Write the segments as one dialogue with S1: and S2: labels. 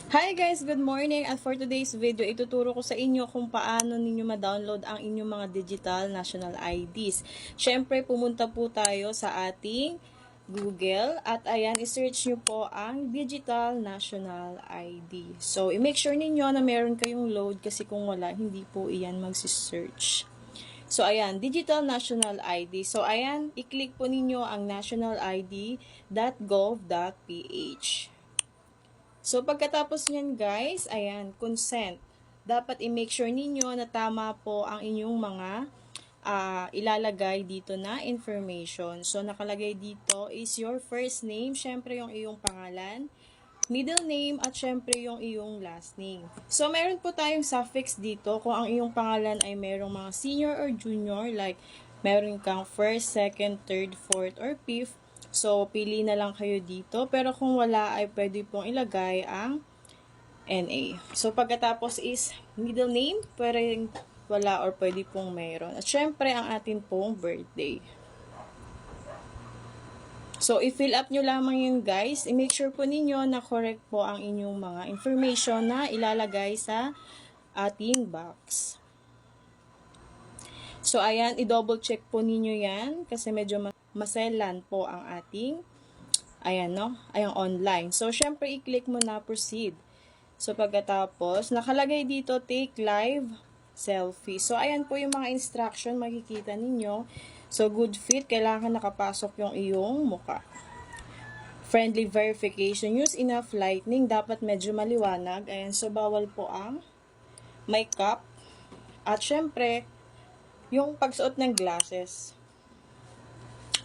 S1: Hi guys, good morning, at for today's video ituturo ko sa inyo kung paano ninyo ma-download ang inyong mga digital national IDs. Syempre pumunta po tayo sa ating Google at ayan, i-search nyo po ang digital national ID. So i-make sure ninyo na meron kayong load kasi kung wala, hindi po iyan magsi-search. So ayan, digital national ID. So ayan, i-click po ninyo ang nationalid.gov.ph. So, pagkatapos niyan guys, ayan, consent. Dapat i-make sure ninyo na tama po ang inyong mga ilalagay dito na information. So, nakalagay dito is your first name, syempre yung iyong pangalan, middle name, at syempre yung iyong last name. So, meron po tayong suffix dito kung ang iyong pangalan ay merong mga senior or junior, like meron kang first, second, third, fourth, or fifth. So, pili na lang kayo dito. Pero kung wala, ay pwede pong ilagay ang NA. So, pagkatapos is middle name, pwede wala or pwede pong mayroon. At syempre, ang atin pong birthday. So, i-fill up nyo lamang yun guys. I-make sure po ninyo na correct po ang inyong mga information na ilalagay sa ating box. So, ayan, i-double check po ninyo yan kasi medyo maselan po ang ating, ayan, no? Ayan, online. So, syempre, i-click mo na proceed. So, pagkatapos, nakalagay dito, take live selfie. So, ayan po yung mga instruction makikita ninyo. So, good fit, kailangan nakapasok yung iyong muka. Friendly verification, use enough lighting, dapat medyo maliwanag. Ayan, so bawal po ang makeup. At syempre, yung pagsuot ng glasses.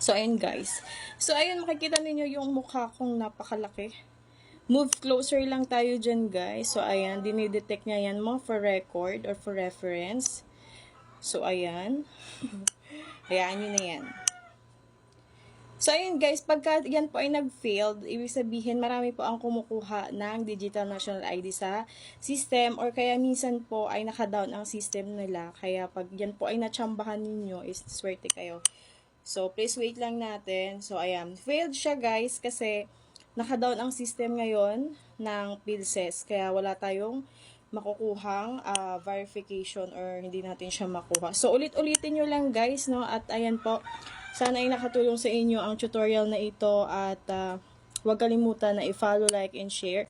S1: So, ayun guys. So, ayun, makikita ninyo yung mukha kong napakalaki. Move closer lang tayo dyan guys. So, ayan, dinidetect niya yan mo for record or for reference. So, ayan. Hayaan nyo na yan. So, ayun guys, pagka yan po ay nag-failed, ibig sabihin marami po ang kumukuha ng digital national ID sa system or kaya minsan po ay naka-down ang system nila. Kaya pag yan po ay natsambahan ninyo, is swerte kayo. So, please wait lang natin. So, ayan. Failed siya guys kasi naka-down ang system ngayon ng PhilSys. Kaya wala tayong makukuhang verification or hindi natin siya makuha. So, ulit-ulitin nyo lang guys, no? At ayan po, sana ay nakatulong sa inyo ang tutorial na ito at huwag kalimutan na i-follow, like, and share.